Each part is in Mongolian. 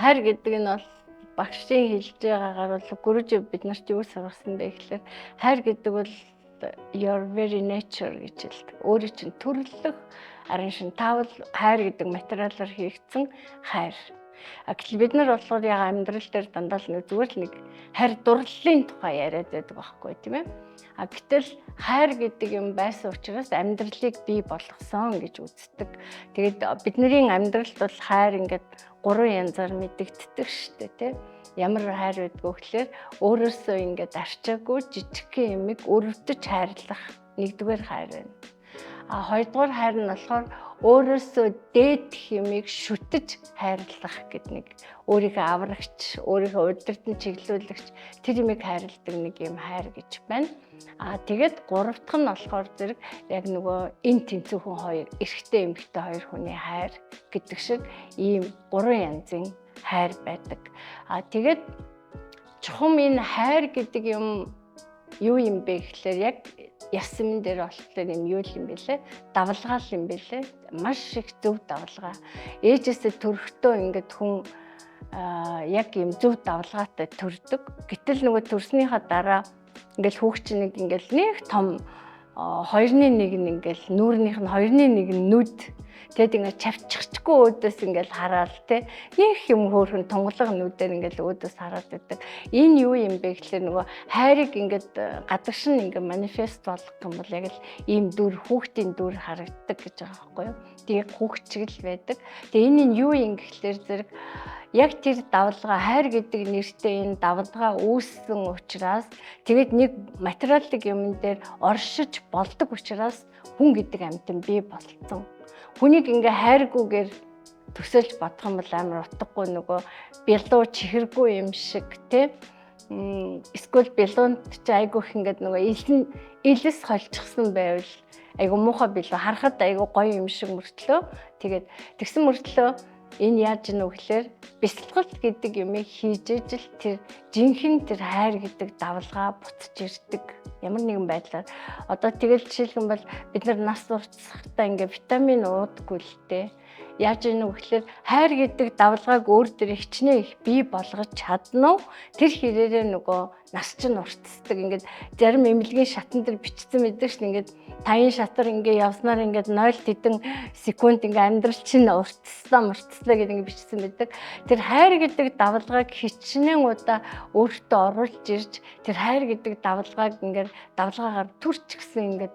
хайр гэдэг нь бол багшийн хэлж байгаагаар бол гүрж бид нарт юу сургасан бэ гэхээр хайр гэдэг бол your very nature гэж хэлдэг. Өөрийн чинь төрлөх арын шин таавал хайр гэдэг материалаар хийгдсэн хайр. Гэтэл бид нар болохоор яг амьдрал дээр дандаа л зүгээр л нэг хайр дурлалын тухай яриад байдаг байхгүй тийм ээ. Гэтэл хайр гэдэг юм байсан учраас амьдралыг бий болгосон гэж үздэг. Тэгээд бидний амьдралд бол хайр ингээд 3 янзаар мэдэгддэг шүү дээ тийм. Ямар хайр байдг вэ гэхээр өөрөөсөө ингээд арчаагүй жижигхэн юмыг өрөвдөж хайрлах нэгдүгээр хайр байна. Хоёрдугаар хайр нь болохоор өөрөөсөө дээдх юмыг шүтэж хайрлах гэдэг нэг өөрийнхөө аврагч, өөрийнхөө удирдан чиглүүлэгч тэр юмыг хайрладаг нэг юм хайр гэж байна. Тэгээд гурав дахь нь болохоор зэрэг яг нөгөө энэ тэнцвэрхэн хоёр эрэгтэй эмэгтэй хоёр хүний хайр гэдэг шиг ийм 3 янзын хайр байдаг. Тэгээд чухам энэ хайр гэдэг юм юу юм бэ гэхээр яг ясмын дээр болохоор юм юу юм бэлээ? Давлгаал юм бэлээ. Маш их зөв давлгаа. Ээжээсээ төрөхдөө ингээд хүн яг юм зөв давлгаатай төрдөг. Гэтэл нөгөө төрснийхаа дараа ингээл хүүхч нэг ингээл нэг том 2-1 нь ингээл нүүрнийх нь 2-1 нүд тэгэд ингээд чавччихгүй өөдөөс ингээл хараад те нэг юм хөөрхөн тунгалаг нүдээр ингээл өөдөөс хараад байдаг. Энэ юу юм бэ гэхлээр нөгөө хайрыг ингээд гадагшин ингээд манифест болгох юм бол яг л ийм дүр хүүхдийн дүр харагддаг гэж байгаа байхгүй юу. Тэгээ хүүхч шиг л байдаг. Тэгээ энэ нь юу юм гэхлээр зэрэг яг тэр давлгаа хайр гэдэг нэртэй энэ давлгаа үүссэн учраас тэгээд нэг материалын юм дээр оршиж болдог учраас хүн гэдэг амьтан бий болцсон. Хүнийг ингээ хайргүйгээр төсөөлж бодох юм бол амар утгагүй нөгөө бялуу чихэргүй юм шиг тий. Эсвэл бялуунд чи айгүйх ингээд нөгөө илэс холчихсан байвал айгу муухай бялуу харахад айгу гоё юм шиг мөртлөө тэгээд тэгсэн мөртлөө энэ яаж ийнү гэхээр бясалгал гэдэг юмыг хийж ижил тэр жинхэнэ тэр хайр гэдэг давлгаа буцаж ирдэг. Ямар нэгэн байдлаар одоо тэгэл жишээлх юм бол бид нар нас уртсахтаа ингээ витамин уудаггүй л дээ. Яаж ийнү гэхээр хайр гэдэг давлгааг өөр дээр хичнээн их бий болгож чадна уу? Тэр хэрээрээ нөгөө нас чинь уртсдаг. Ингээд зарим эмнэлгийн шатан дээр бичсэн мэддэг шин ингээд таян шатар ингээ явснаар ингээд 0 хэдэн секунд ингээ амьдрал чинь уртслаа гэдэг ингээ бичсэн байдаг. Тэр хайр гэдэг давлгааг хичнээн удаа өөртөө оруулж ирж тэр хайр гэдэг давлгааг ингээд давлгаагаар төрч гисэн ингээд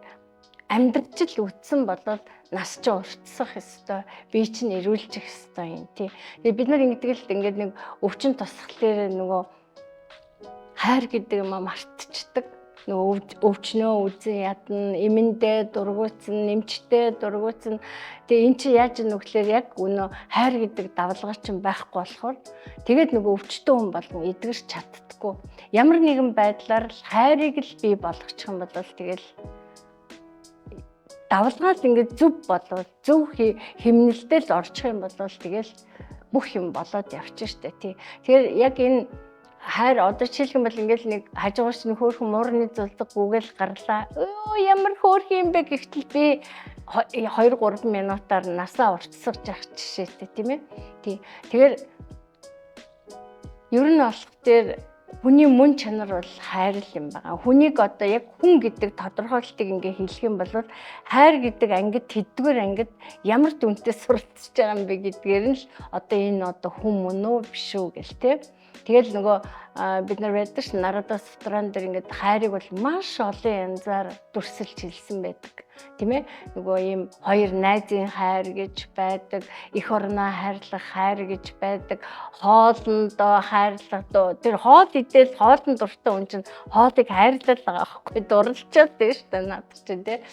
амьдрч л үтсэн болол нас ч уртсах ёстой, бие чинь эрүүлжих ёстой юм тий. Тэгээ бид нар ингэдэг л ингээд нэг өвчин тусахлаар нөгөө хайр гэдэг юм мартчихдаг. Нөгөө өвчнөө үзэн ядна, эмэндээ дургуутсан, нэмчтэй дургуутсан. Тэгээ эн чи яаж нүглээр яг өнөө хайр гэдэг давлгаа чинь байхгүй болохоор тэгээд нөгөө өвчтөө хүн болгон эдгэрч чаддаггүй. Ямар нэгэн байдлаар хайрыг л бий болгочих юм бол тэгэл давлгаал ингээд зөв болоод зөв хэмнэлтэд орчих юм бол тэгэл бүх юм болоод явчих штэ тий. Тэгэхээр яг энэ хайр одоо жишээлх юм бол ингээл нэг хажуугаарч нэг хөөрхөн муурны зулдаг гүгэл гарлаа. Ямар хөөрх юм бэ гэхтэл би 2-3 минутаар насаа уртсгаж явах жишээтэй тийм ээ. Тий. Тэгэхээр ер нь болох дээр хүний мөн чанар бол хайр л юм байна. Хүнийг одоо яг хүн гэдэг тодорхойлтыг ингээ хэлэх юм бол хайр гэдэг ангид хэддүгээр ангид ямар дүнтэй суралцж байгаа юм бэ гэдгээр нь л одоо энэ одоо хүн мөн үү биш үү гэл тээ. Тэгэл нөгөө бид нар байдаг ш Нарада Сутран дээр ингээд хайрыг бол маш олон янзаар дүрсэлж хэлсэн байдаг. Тийм ээ. Нөгөө ийм хоёр найзын хайр гэж байдаг, эх орноо хайрлах хайр гэж байдаг, хоолндоо хайрлах. Тэр хоол идэл хоолн дуртай хүн чинь хоолыг хайрлал байгаа байхгүй дурлалчаад дээ ш надад чинь тий.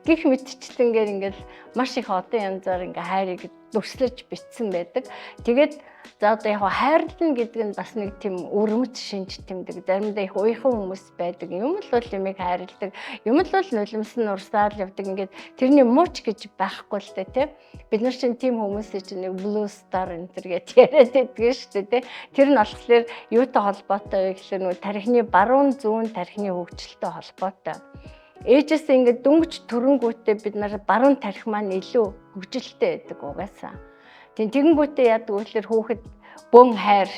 Гэх мэтчлэнгээр ингээд маш их олон янзаар ингээ хайрыг дүрслэж бичсэн байдаг. Тэгээд за одоо яг хайрлна гэдэг нь бас нэг тийм өрмөц шинж тэмдэг. Заримдаа их уяхан хүмүүс байдаг. Юм л бол юмыг хайрладаг. Юм л бол нулимсан урсаал явдаг. Ингээд тэрний мууч гэж байхгүй л дээ тий. Бид нар чинь тийм хүмүүсээ чинь нэг blue star энэ төр гэж яриад байдаг шүү дээ тий. Тэр нь болохоор юутай холбоотой вэ гэхээр нөгөө тархины баруун зүүн тархины хөгжилтэй холбоотой. Ээжээс ингээд дөнгөж төрөнгүүтээ бид нар баруун тархи маань илүү хөгжилтэй байдаг угаасаа. Тэгэнгүүтээ яадаг вэ хүүхэд бөн хайр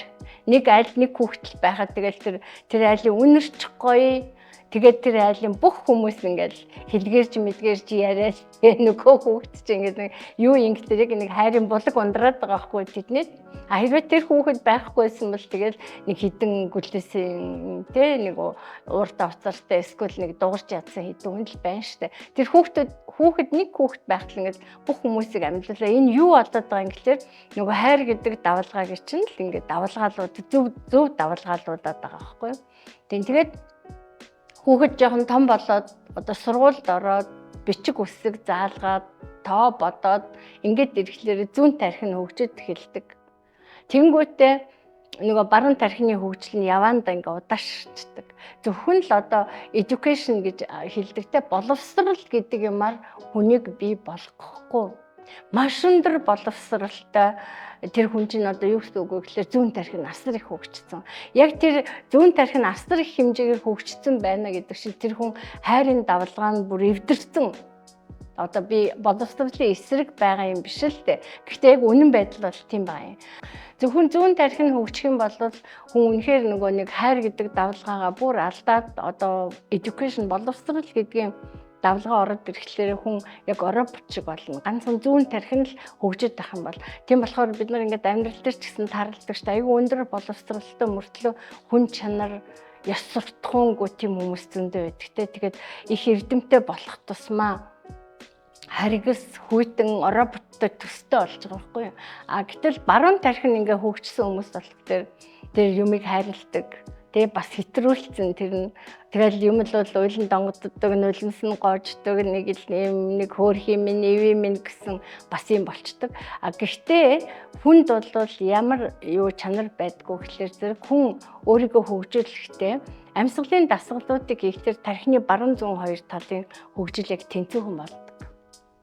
нэг аль нэг хүүхдэл байхад тэгэл тэр айлын үнэрч гоё. Тэгээд тэр айлын бүх хүмүүс ингээл хэлгэрж мэдгэрж яриад нөгөө хүүхэд чинь ингээд юу ингэдэг яг нэг хайрын булаг ундраад байгаа байхгүй тэднээс. Хэрвээ тэр хүүхэд байхгүйсэн бол тэгэл нэг хідэн гүлээсэн нэг ууртаа уцаартай эсвэл нэг дуурч ядсан хідэн хүн л байна штэ. Тэр хүүхэд нэг хүүхэд байхад ингээд бүх хүмүүсийг амьдлаа. Энэ юу болоод байгаа юм гэхэлэр нөгөө хайр гэдэг давалгааг чинь л ингээд давалгаалууд зөв давалгаалуудаад байгаа байхгүй. Тэгээд хүүхэд жоохон том болоод одоо сургуульд ороод бичиг үсэг заалгаад тоо бодоод ингээд ирэхлээр зүүн тархин хөгжөд эхэлдэг. Тэнгүүтээ нөгөө баруун тархины хөгжил нь яваандаа ингээ удаашчдаг. Зөвхөн л одоо education гэж хэлдэгтэй боловсрал гэдэг юмар хүнийг бий болгохгүй. Маш өндөр боловсралтай тэр хүн чинь одоо юу гэсэн үг вэ гэхээр зүүн тархин асар их хөгжсөн. Яг тэр зүүн тархин асар их хэмжээгээр хөгжсөн байна гэдэг чинь тэр хүн хайрын давалгаа нь бүр эвдэрсэн. Одоо би боловсролын эсрэг байгаа юм биш л дээ. Гэхдээ яг үнэн байдал бол тийм байна. Зөвхөн зүүн тархин хөгжих юм бол хүн үнэхээр нөгөө нэг хайр гэдэг давалгаагаа бүр алдаад одоо education боловсрол гэдгийн давлгаа ороод ирэхлээр хүн яг Европ шиг болно. Ганцхан зүүн тархин л хөгжиж байх юм бол тийм болохоор бид нар ингээд амьдрал дээр ч гэсэн таралдаг шүү дээ. Аюу өндөр боловсролтой мөртлөө хүн чанар ёс суртахуунгүй тийм хүмүүс зөндөө байдаг те. Тэгээд их эрдэмтэй болох тусмаа харгас хүйтэн Европтой төстэй болж байгаа байхгүй юу? Гэтэл баруун тархин ингээ хөгжсөн хүмүүс болохоор тэр юмыг хайрладаг. Тэгээ бас хэтрүүлсэн тэр нь тэгэл юм л бол уйлан донгоддог, нулимс нь гоождог, нэг хөөх юм, нэв юм гэсэн бас юм болчдөг. Гэхдээ хүнд бол ямар юу чанар байдгүй гэхэлэр зэрэг хүн өөрийгөө хөгжүүлэхдээ амьсгалын дасгалуудыг хийхдээ тархины баруун зүүн хоёр талын хөгжил яг тэнцвэрхэн болдог.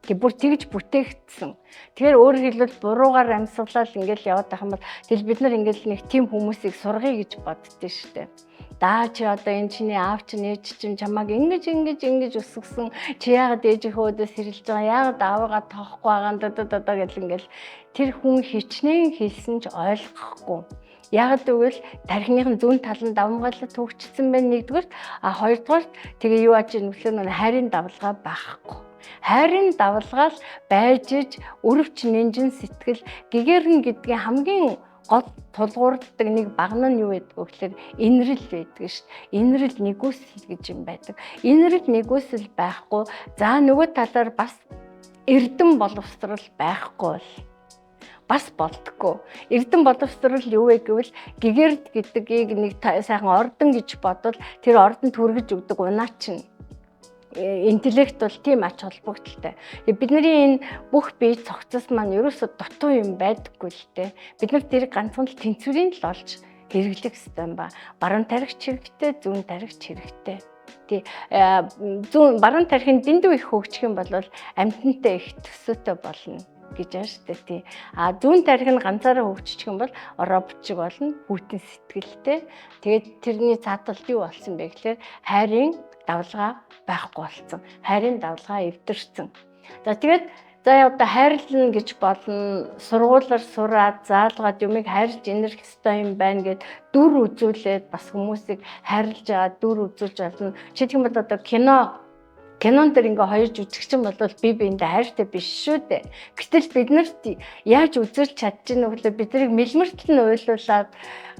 Тэг бүр тэгж бүтээгдсэн. Тэгэхээр өөрөөр хэлбэл буруугаар амьсгалал ингээл яваад байх юм бол тэгэл бид нар ингээл нэг тийм хүмүүсийг сургая гэж боддөө штэ. Даа чи одоо энэ чиний аав чинь ээж чинь чамааг ингэж өсгсөн. Чи яагаад ээжийнхөө өдөөс сэрэлж байгаа? Яагаад аавыгаа тоохгүй байгаа гэл ингээл тэр хүн хичнээн хэлсэн ч ойлгохгүй. Яагаад гэвэл тархиныхын зүүн тал нь давмгаалаад хөгжсөн байна нэгдүгээр. Хоёрдугаар тэгээ юу аж нөхлөө хайрын давлгаа байхгүй. Хайрын давалгаал байж иж өрөвч нэнжин сэтгэл гэгэрн гэдгийн хамгийн гол тулгуурладаг нэг багна нь юу гэдэг вэ гэхээр инрэл байдаг шүү дээ. Инрэл нэгүсэл гэж юм байдаг. Инрэл нэгүсэл байхгүй. За нөгөө талаар бас эрдэм боловсрал байхгүй бол бас болдгоо. Эрдэм боловсрал юу вэ гэвэл гэгэрд гэдгийг нэг сайхан ордон гэж бодвол тэр ордонд хүргэж өгдөг унаа чинь интеллект бол тийм ач холбогдолтой. Бидний энэ бүх бие цогцос маань ерөөсө дутуу юм байдаггүй л дээ. Бид нар тэрийг ганцхан л тэнцвэрийн л олж хэрэглэх ёстой юм ба. Баруун тархич хэрэгтэй, зүүн тархич хэрэгтэй. Баруун тархин дэндүү их хөгжих юм бол амьтантай их төсөөтэй болно гэж байна шүү дээ. Зүүн тархин ганцаараа хөгжих юм бол робот болно, хүйтэн сэтгэлтэй. Тэгээд тэрний цааталд юу болсон бэ гэхээр хайрын давлгаа байхгүй болсон. Хайрын давлгаа эвдэрсэн. За тэгээд одоо хайрлна гэж болно. Сургуулиар сураад заалгаад юмыг хайрлж инэрх ёстой юм байна гэд дүр үзүүлээд бас хүмүүсийг хайрлж байгаа дүр үзүүлж болно. Жишээлх юм бол одоо кинон дээр ингээ хоёрж үзэгчин бол бие биендээ хайртай биш шүү дээ. Гэтэл бид нарт яаж үзүүлж чадчихна вэ гэвэл биднийг мэлмэртэл нь уйлуулад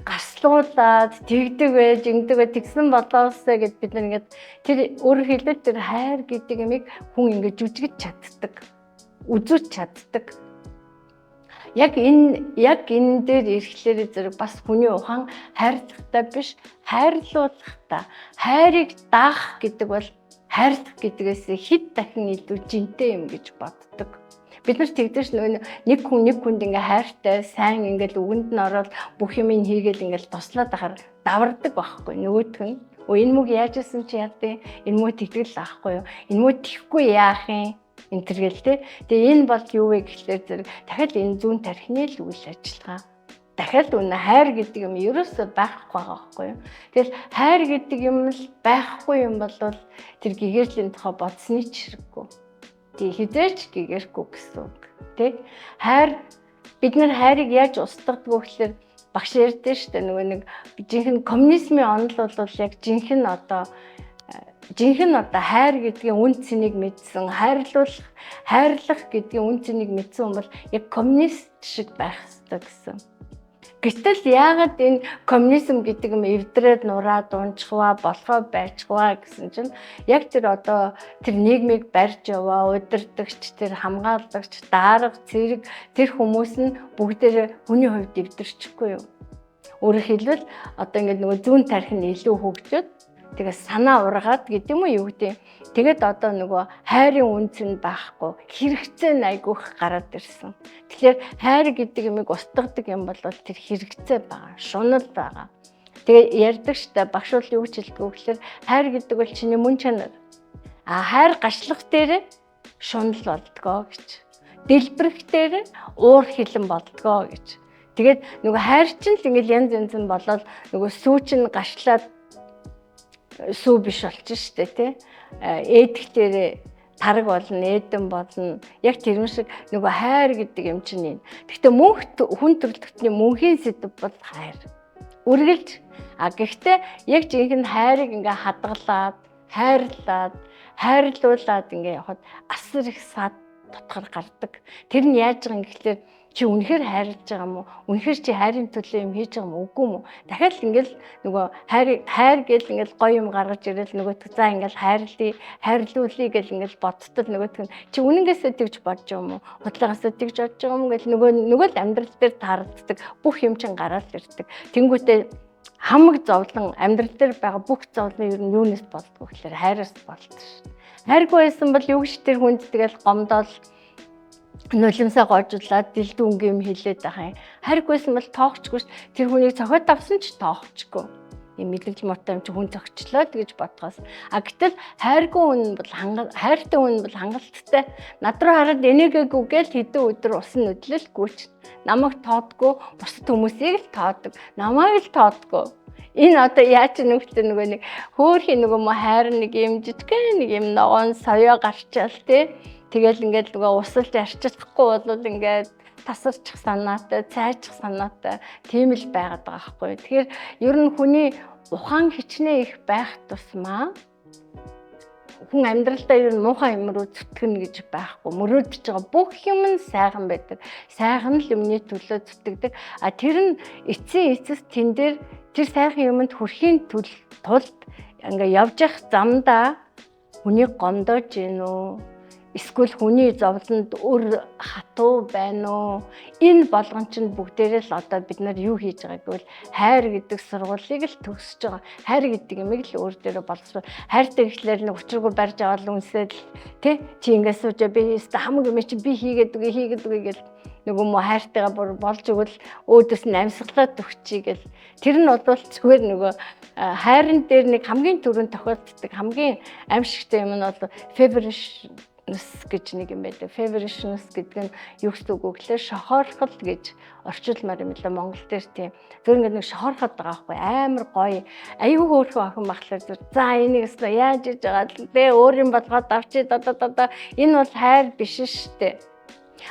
гарслуулад тэгдэг байж ингэдэг бай тэгсэн болоосаа гэд бид нар ингээд тэр өөрөөр хэлбэл тэр хайр гэдэг юмыг хүн ингээд жүжигж чаддаг. Үзүүлж чаддаг. Яг энэ дээр ирэхлээр зэрэг бас хүний ухаан хайрлахтай биш, хайрлуулахтай. Хайрыг даах гэдэг бол хайрлах гэдгээс хэд дахин илүү жинтэй юм гэж боддог. Бид нар тэгдэж нэг хүнд ингээ хайртай, сайн ингээл үгэнд нь ороод бүх юм хийгээл ингээл туслаад ахаар давардаг байхгүй нөгөөх нь. Энэ мөг яаж исэн чи яадیں۔ Энэ мөг тэгдэл аахгүй юу? Энэ мөг тийхгүй яах юм? Энтергээл те. Тэгээ энэ бол юу вэ гэхлээр зэрэг дахиад энэ зүүн тархины л үйл ажиллагаа. Дахиад үнэ хайр гэдэг юм ерөөсөө байхгүй байгаа байхгүй юу? Тэгэл хайр гэдэг юм л байхгүй юм бол тэр гэгэрлийн тухай бодсны ч хэрэггүй. Тэг хизээч гэгэрхгүй гэсэн үг. Тэг хайр бид нар хайрыг яаж устгадаг вэ гэхээр багш ярьдэн шүү дээ нөгөө нэг жинхэнэ коммунизмын онол бол яг жинхэнэ одоо хайр гэдгийн үн цэнийг мэдсэн, хайрлах гэдгийн үн цэнийг мэдсэн хүн бол яг коммунист шиг байх хэрэгтэй гэсэн. Гэтэл яагаад энэ коммунизм гэдэг юм эвдрээд нураад унчихва, болохоо байчихва гэсэн чинь яг тэр нийгмийг барьж яваа, удирдагч, тэр хамгаалагч, дарга, цэрэг тэр хүмүүс нь бүгдээрээ хүний хувьд эвдэрчихгүй юу? Өөрөөр хэлбэл ингээд нөгөө зүүн тарих нь илүү хөгжөөд тэгээ санаа ургаад гэдэг юм уу юу гэдэг. Тэгээд нөгөө хайрын үнц нь байхгүй, хэрэгцээ айгүйх гараад ирсэн. Тэгэхээр хайр гэдэг юмыг устгадаг юм бол тэр хэрэгцээ байгаа, шунал байгаа. Тэгээ ярьдаг штэ багш бол юу гэж хэлдэг вэ гэхээр хайр гэдэг бол чиний мөн чанар. Хайр гашлах дээр шунал болдгоо гэж. Дэлбэрэх дээр уур хилэн болдгоо гэж. Тэгээд нөгөө хайр чинь л ингээд янз нь болоод нөгөө сүү чинь гашлаад сүү биш болчих штэ тий. Ээдгтэрээ тараг болно, эдэн болно. Яг тэрэн шиг нөгөө хайр гэдэг юм чинь. Гэхдээ мөнх хүн төрөлхтний мөнхийн сэдв бол хайр. Үргэлж гэхдээ яг жинхэнэ хайрыг ингээ хадгалаад, хайрлуулад ингээ явахад асар их сад дотор гардаг. Тэр нь яаж байгаа юм гэхэлэр чи үнэхээр хайрлаж байгаа юм уу? Үнэхээр чи хайрын төлөө юм хийж байгаа юм уу? Үгүй юм уу? Дахиад ингээл нөгөө хайр гэл ингээл гоё юм гаргаж ирэл нөгөөтг за ингээл хайрлуулъя гэл ингээл бодтол нөгөөтг нь чи үнэнгээсээ тэгж бодож байгаа юм уу? Худлаагаасаа тэгж бодож байгаа юм гэл нөгөө л амьдрал дээр таардаг бүх юм чин гараад ирдэг. Тэнгүүтээ хамаг зовлон амьдрал дээр байгаа бүх зовлон ер нь юунаас болдгоо гэхээр хайраас болдог шүү. Хайргүй байсан бол юу гэж тэр хүнд тэгэл гомдол нулимсаа гожуулаад дэлдүнгийн юм хэлээд байгаа юм. Хайргүйсэн бол тоохчгүй ш. Тэр хүнийг цохиод авсан ч тоохчгүй. Ийм мэдлэгэл муутай юм чи хүн зөгчлөө гэж бодгоос. Гэтэл хайртай хүн бол хангалттай. Над руу хараад энийгээгүй гээл хэдэн өдөр усан нүдлэл гүйч. Намайг тоодгүй, бусад хүмүүсийг л тоодог. Намайг л тоодгүй. Энэ яаж нөгөө нэг хөөхий нөгөө хайр нэг юм жижигхэн нэг юм ногоон соёо гарчаал тий. Тэгэл ингээд нөгөө усалж арччихгүй бол ингээд тасарчих санаатай, цайчих санаатай тийм л байгаад байгаа байхгүй. Тэгэхээр ер нь хүний ухаан хичнээн их байх тусмаа хүн амьдралдаа ер нь муухай юм руу зүтгэнэ гэж байхгүй. Мөрөөдөж байгаа бүх юм нь сайхан байдаг. Сайхан л юмны төлөө зүтгэдэг. Тэр нь эцэс тэн дээр тэр сайхан юмд хүрэхийн тулд ингээд явж явах замдаа хүнийг гомдоож гин үү? Эсвэл хүний зовлонд өр хатуу байна уу? Энэ болгон чинь бүгдээрээ л бид нар юу хийж байгаа гэвэл хайр гэдэг сургуулийг л төгсөж байгаа. Хайр гэдэг юмыг л өөр дээрээ боловсруул. Хайртай гэхлээр нэг учиргүй барьж аваад үнсэл тий чи ингээд суужаа би хамаг юм чи би хийгээд үгүй гэл нөгөө мө хайртайгаа болж өгвөл өөдөөс нь амьсгалаад өгчий гэл. Тэр нь бол зүгээр нөгөө хайрын дээр нэг хамгийн түрүүнд тохиолддог хамгийн аимшигтай юм нь бол гэж нэг юм байдаг. Favorishness гэдэг нь юу гэсэн үг вэ гэхээр шохоорхол гэж орчуулмаар юм лээ Монгол дээр тийм. Зөв ингээд нэг шохоорхоод байгаа байхгүй амар гоё. Аюу хөөрхөн охин бахлаар за энийг өстө яаж хийж байгаа л дээ өөр юм болгоод авчи да энэ бол хайр биш штэ.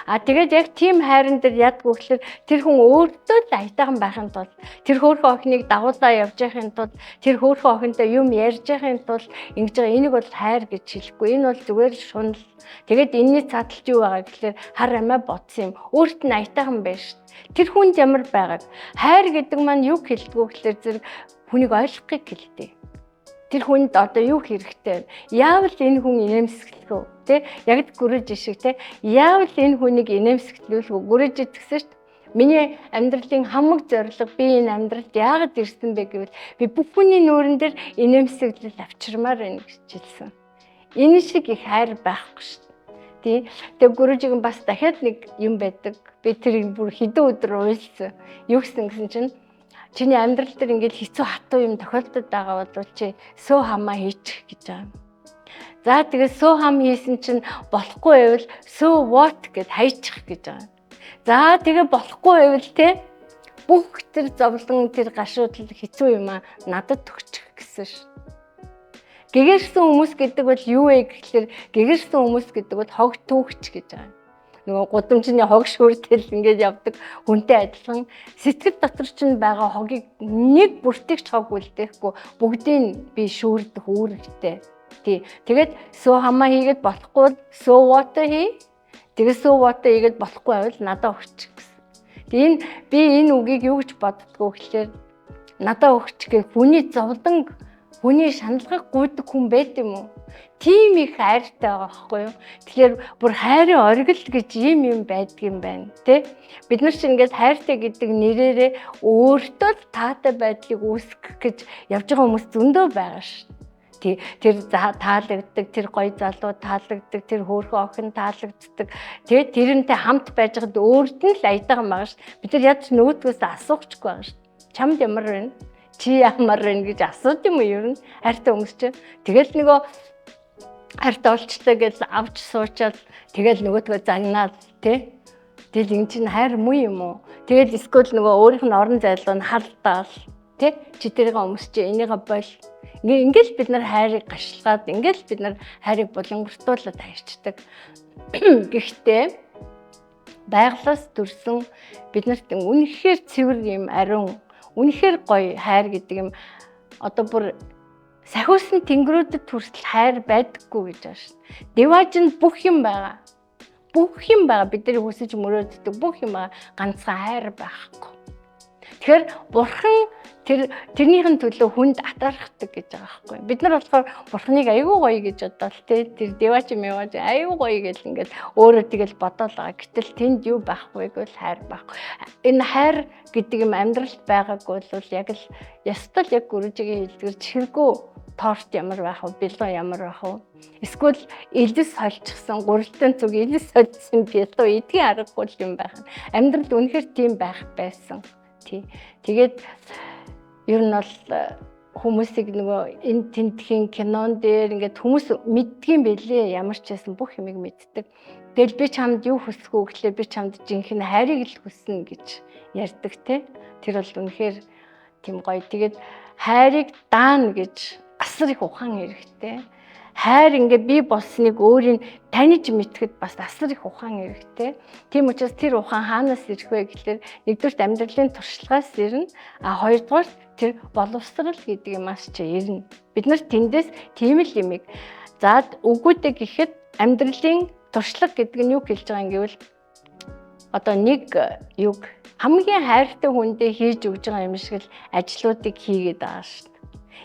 Тэгээд яг тийм хайрын дээр ядгүй гэхээр тэр хүн өөртөө л аятайхан байхын тулд тэр хөөрхөн охиныг дагуулаа явж байхын тулд тэр хөөрхөн охинтой юм ярьж байхын тулд ингэж байгаа энийг бол хайр гэж хэлэхгүй. Энэ бол зүгээр шунал. Тэгээд энэний цааталж юу байгаа гэхээр хар амиа бодсон юм. Өөрт нь аятайхан байна шүү дээ. Тэр хүнд ямар байгааг хайр гэдэг маань юу хэлдэггүй гэхээр зэрэг хүнийг ойлгохыг хэлдэг. Тэр хүнд юу хэрэгтэй вэ? Яавал энэ хүн инээмсэглэх үү? Тэ? Яг гүрэж шиг тэ? Яавал энэ хүнийг инээмсэглүүлэх үү? Гүрэж идэгсэн шүү дээ. Миний амьдралын хамаг зорилго би энэ амьдралд яагаад ирсэн бэ гэвэл би бүх хүний нүүрэн дээр инээмсэглэл авчирмаар байна гэж хэлсэн. Энэ шиг их хайр байхгүй шүү дээ. Тэгээ гүрэж бас дахиад нэг юм байдаг. Би тэрийг бүр хэдэн өдөр уйлсан. Юу гэсэн чинь чиний амьдрал дээр ингээд хэцүү хатуу юм тохиолдод байгаа бол чи сөө хамаа хийчих гэж байгаа. За тэгээ сөө хам хийсэн чинь болохгүй байвал сөө what гэд хайчих гэж байгаа. За тэгээ болохгүй байвал те бүх тэр зовлон тэр гашуудлал хэцүү юм аа надад төгчих гэсэн ш. Гэгэрсэн хүмүүс гэдэг бол юу вэ гэхэлэр гэгэрсэн хүмүүс гэдэг бол хог түүхч гэж байгаа. нөгөө гудамжны хог шүүртэл ингээд явдаг хүнтэй адилхан сэтгэл дотор чинь байгаа хогийг нэг бүртгэгч хог үлдээхгүй бүгдийг би шүүрдэх үүрэгтэй. Тий. Тэгээд сөө хамаа хийгээд болохгүй сөө water хий. Тэгээд сөө water хийгээд болохгүй байвал надад өгч гэсэн. Тэгээд би энэ үгийг юу гэж боддгоо гэхлээр надад өгч гэх хүний зовлон хүний шаналгах гүйдэг хүн байт юм уу? Тийм их хайртай байгаа байхгүй юу? Тэгэхээр бүр хайрын оргил гэж юм байдгийм байна, тэ? Бид нар чинь ингээд хайртай гэдэг нэрээрээ өөртөө таатай байдлыг үүсгэх гэж явж байгаа хүмүүс зөндөө байгаа шүү. Тэр таалагддаг, тэр гоё залуу таалагддаг, тэр хөөрхөн охин таалагддаг. Тэгээд тэрнтэй хамт байж байгаад өөрт нь л аядагаа байгаа шүү. Бид нар яаж нөгөөдгөөс асуухчгүй байгаа шүү. Чамд ямар вэ? Чи ямар вэ гэж асууд юм уу ер нь? Хайртай хүмүүс чинь. Тэгэл нөгөө хайртай олчлаа гэж авч суучаад тэгэл нөгөөдгөө загнаад тий. Тэгэл энэ чинь хайр муу юм уу? Тэгэл эсвэл нөгөө өөрийнх нь орон зайлуу нь халдаал тий. Чи тэрийг өмсч энийгээ бол ингээл бид нар хайрыг гашилгаад ингээл бид нар хайрыг булангартуулаад хайрчдаг. Гэхдээ байгалаас төрсөн биднэрт үнэхээр цэвэр юм ариун үнэхээр гоё хайр гэдэг юм одоо бүр сахиусан тэнгэрүүдэд хүртэл хайр байдаггүй гэж байна шүү. Деважинд бүх юм байгаа. Бүх юм байгаа. Бид нар хүсэж мөрөөддөг бүх юм байгаа. Ганцхан хайр байхгүй. Тэгэхээр бурхан тэрнийхэн төлөө хүнд атаархдаг гэж байгаа байхгүй. Бид нар болохоор бурханыг аюу гоё гэж бодоод тий тэр девач мяваж аюу гоё гэж ингээд өөрөө тэгэл бодоол байгаа. Гэтэл тэнд юу байхгүй гэвэл хайр байхгүй. Энэ хайр гэдэг юм амьдралд байгаагүй бол яг л ястал яг гүржигийн хэлдгэр чихэргүй торт ямар байх вэ? Бэлэн ямар байх вэ? Эсвэл элдэс холчихсан гурилтын зүг элдэс холчихсан бэлэн эдгийн аргагүй юм байх. Амьдралд үнэхээр тийм байх байсан. Тий. Тэгээд ер нь бол хүмүүсийг нөгөө энэ тентхийн кинон дээр ингээд хүмүүс мэддгийм байлээ ямар ч байсан бүх юмыг мэддэг. Тэгэл би чамд юу хүсэх үү гэхлээр би чамд жинхэнэ хайрыг л хүснэ гэж ярьдаг те. Тэр бол үнэхээр тийм гоё. Тэгээд хайрыг даана гэж асар их ухаан хэрэгтэй. Хайр ингээ би болсныг өөрийн таних мэдхэд бас асар их ухаан хэрэгтэй. Тийм учраас тэр ухаан хаанаас ирэх вэ гэхлээр нэгдүгээр амьдралын туршлагаас ирнэ. Хоёрдугаар тэр боловсрал гэдэг юмас ч ирнэ. Бид нар тэндээс тийм л юмыг заад үгүйдэ гэхэд амьдралын туршлага гэдэг нь юу хэлж байгаа юм гэвэл одоо нэг юг хамгийн хайртай хүндээ хийж өгж байгаа юм шиг л ажлуудыг хийгээд байгаа шүү.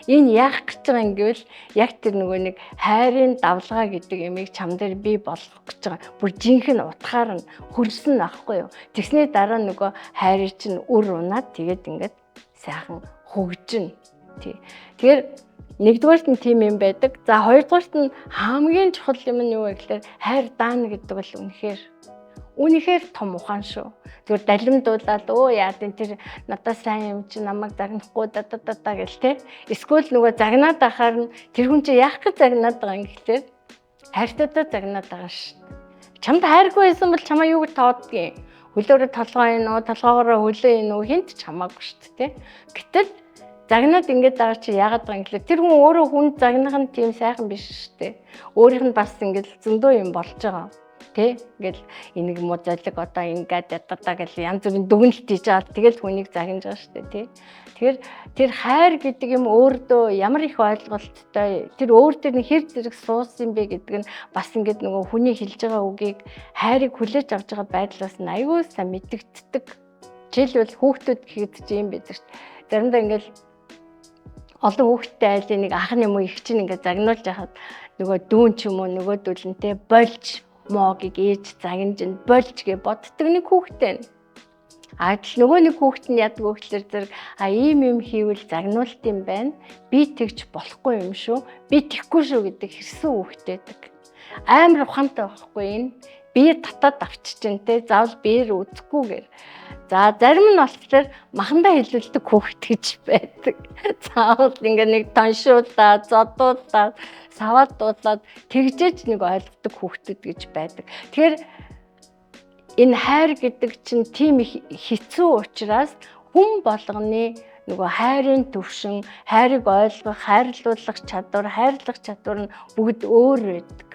Энэ яах гэж байгаа юм гэвэл яг тэр нөгөө нэг хайрын давлгаа гэдэг ямиг чам дээр би болгох гэж байгаа. Бүр жинхэнэ утгаар нь хөрсөн ахгүй юу. Тэгсний дараа нөгөө хайрыг чинь үр унаад тэгээд ингээд сайхан хөгжинэ. Тий. Тэгэхээр нэгдүгээрт нь тийм юм байдаг. За хоёрдугаарт нь хамгийн чухал юм нь юу вэ гэхээр хайр даана гэдэг бол үнэхээр том ухаан шүү. Зүгээр далимдуулаад яа гэдэг тэр надад сайн юм чи намайг загнахгүй дададаа гэл те. Эсвэл нөгөө загнаад ахаар нь тэр хүн чи яах гэж загнаад байгаа юм гэхлээр хайртайдаа загнаад байгаа шүү. Чамд хайргүй байсан бол чамаа юу гэж тооддгийг. Хөлөөрөө толгоо ийн үү, толгоогоороо хөлөө ийн үү хинт ч хамаагүй шүү те. Гэтэл загнаад ингэж байгаа чи яагаад байгаа юм гэхлээр тэр хүн өөрөө хүн загнах нь тийм сайхан биш шүү те. Өөрийнх нь бас ингэж зөндөө юм болж байгаа. Тэ ингээл энийг муу золиг одоо ингээд ядадаа гэл янз бүрийн дүгнэлт хийж байгаа. Тэгэл хүнийг загнаж байгаа шүү дээ тий. Тэгэхээр тэр хайр гэдэг юм өөртөө ямар их ойлголттой тэр өөр дээр нь хэр зэрэг суусан бэ гэдэг нь бас ингээд нөгөө хүний хэлж байгаа үгийг хайрыг хүлээж авч байгаа байдлаас нь аюул сайн мэдэгддэг. Жишээлбэл хүүхдүүд гэхэд ч юм байдаг шүү дээ. Заримдаа ингээл олон хүүхдтэй айлын нэг ах юм уу их чинь ингээд загнуулж яхад нөгөө дүүн ч юм уу нөгөөдөл нь те болж могийг ээж загинж болж гэж боддог нэг хүүхдээ. Нөгөө нэг хүүхэд нь яадаг вэ гэхээр зэрэг ийм юм хийвэл загнуулт юм байна. Би тэгж болохгүй юм шүү. Би тэгхгүй шүү гэдэг хэрсэн хүүхдээдэг. Амар ухаантай байхгүй энэ. Би татаад авчиж те заавал биер үзэхгүйгээр. За зарим нь болохоор махандаа хэлүүлдэг хүүхэд гэж байдаг. Заавал ингээ нэг тоншуулаад, зодуулаад, саваадуулаад тэгжээж нэг ойлгодог хүүхдүүд гэж байдаг. Тэгэхээр энэ хайр гэдэг чинь тийм их хэцүү учраас хүн болгоны нөгөө хайрын төвшин, хайрыг ойлгох, хайрлуулах чадвар нь бүгд өөр байдаг.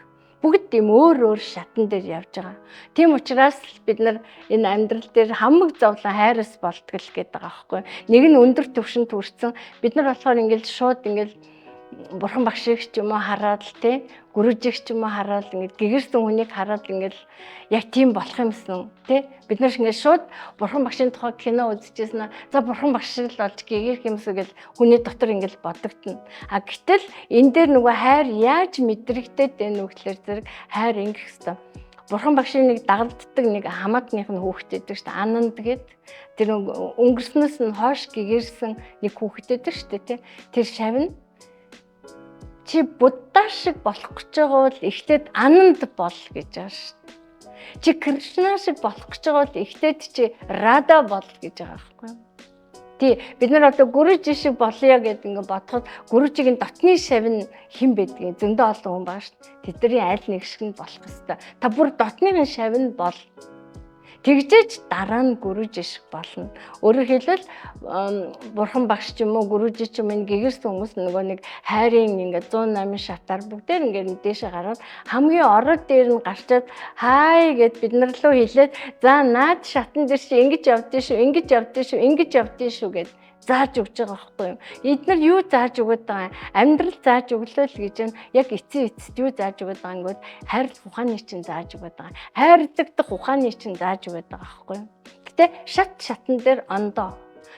бүгд ийм өөр шатан дээр явж байгаа. Тийм учраас бид нар энэ амьдрал дээр хамаг зовлон хайраас болтгол гэдэг байгаа байхгүй. Нэг нь өндөр түвшинд хүрсэн. Бид нар болохоор ингээл шууд ингээл бурхан багшиг ч юм уу хараад тий гүрүжиг ч юм уу хараад ингээд гэгэрсэн хүнийг хараад ингээд яг тийм болох юмсан тий бид нар ингээд шууд бурхан багшийн тухай кино үзчихсэн. За бурхан багш л болж гэгэрх юмсаа гэл хүний дотор ингээд бодогдно. А гэтэл энэ дээр нөгөө хайр яаж мэдрэгдээд байна вэ гэхээр зэрэг хайр ингэх хэвээр бурхан багшийн нэг дагалддаг нэг хамаатных нь хүүхэд байдаг шүү дээ. Ананд гэд тэр өнгөрснөөс нь хойш гэгэрсэн нэг хүүхэд байдаг шүү дээ тий тэр шавна чи Будда шиг болох гэж байгаа бол эхлээд ананд бол гэж байгаа шүү дээ. Чи Кришна шиг болох гэж байгаа бол эхлээд чи Рада бол гэж байгаа байхгүй юу? Тий бид нар одоо гүрүж шиг болъё гэд ингээ бодоход гүрүжигийн дотны шавь нь хэн байдгийг зөндөө олон хүн байгаа шүү дээ. Тэдний аль нэг шиг нь болох хэвээр. Та бүр дотны шавь нь бол тэгжээж дараа нь гүрүж шиг болно. Өөрөөр хэлбэл бурхан багш ч юм уу гүрүж ч юм энэ гэгэрсэн хүмүүс нөгөө нэг хайрын ингээд 108 шатаар бүгдээр ингээд дээшээ гараад хамгийн ороод дээр нь гарчаад хай гэд бид нар руу хэлээд за наад шатан дээр чи ингэж явдсан шүү, ингэж явдсан шүү, ингэж явдсан шүү гэд зааж өгч байгаа байхгүй юу. Эдгээр юу зааж өгöd байгаа юм? Амьдрал зааж өглөө л гэж байна. Яг эцсийн эцэст юу зааж өгöd байгаа юм гээд хайр ухааны чинь зааж өгöd байгаа. Хайрлагдах ухааны чинь зааж өгöd байгаа байхгүй юу. Гэтэ шатан дээр ондоо.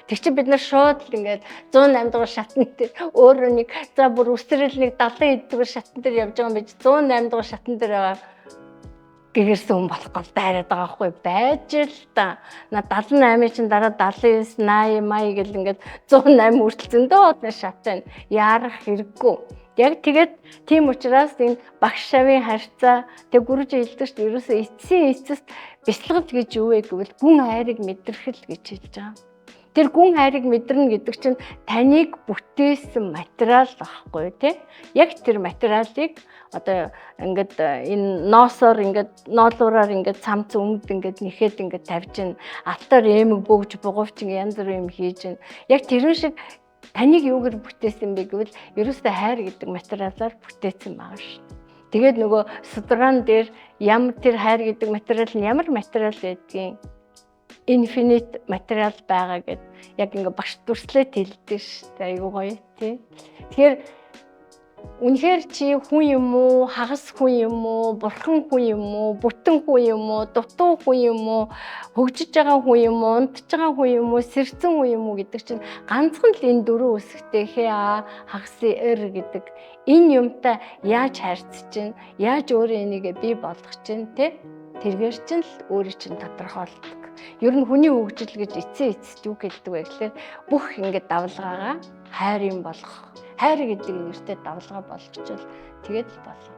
Тэг чи бид нар шууд ингээд 108 дугаар шатан дээр өөрөө нэг за бүр үсрэл нэг 70 дугаар шатан дээр явж байгаа юм биш 108 дугаар шатан дээр байгаа гэгэрсэн хүн болох гол дайраад байгаа байхгүй байж л та. На 78-ын чинь дараа 79, 80, 80 гэл ингээд 108 хүртэл зөндөө одны шат байна. Яарах хэрэггүй. Яг тэгээд тийм учраас энэ багш шавын харьцаа тэг гүрж хэлдэг шүү дээ. Ерөөсөө эцсийн эцэст бяцлагт гэж юу вэ гэвэл гүн хайрыг мэдрэх л гэж хэлж байгаа. Тэр гүн хайрыг мэдэрнэ гэдэг чинь таныг бүтээсэн материал байхгүй тий. Яг тэр материалыг одоо ингээд энэ ноосоор ингээд ноолуураар ингээд цамц өмд ингээд нэхэд ингээд тавьж ин алтаар эмэг бөгж бугуйч янз бүрийн юм хийж ин. Яг тэрэн шиг таныг юугаар бүтээсэн бэ гэвэл ерөөсөө хайр гэдэг материалаар бүтээсэн байгаа шүү. Тэгээд нөгөө судран дээр тэр хайр гэдэг материал нь ямар материал байдгийг infinite материал байгаа гэд яг ингээ багш дүрслээд хэлдэг шүү дээ. Айгуу гоё тий. Тэгэхээр үнэхээр чи хүн юм уу, хагас хүн юм уу, бурхан хүн юм уу, бүтэн хүн юм уу, дутуу хүн юм уу, хөгжиж байгаа хүн юм уу, унтж байгаа хүн юм уу, сэрцэн хүн юм уу гэдэг чинь ганцхан л энэ дөрвөн үсэгтэй хаа хагасын гэдэг энэ юмтай яаж харьцаж чинь, яаж өөрөө энийгээ бий болгох чинь тий. Тэргээр чинь л өөрийг чинь тодорхойлдог. Ер нь хүний хөгжил гэж эцсийн эцэст юу гэлдэг вэ гэхээр бүх ингээд давлгаагаа хайр юм болгох. Хайр гэдэг нэртэй давлгаа болгочвол тэгээд л болов.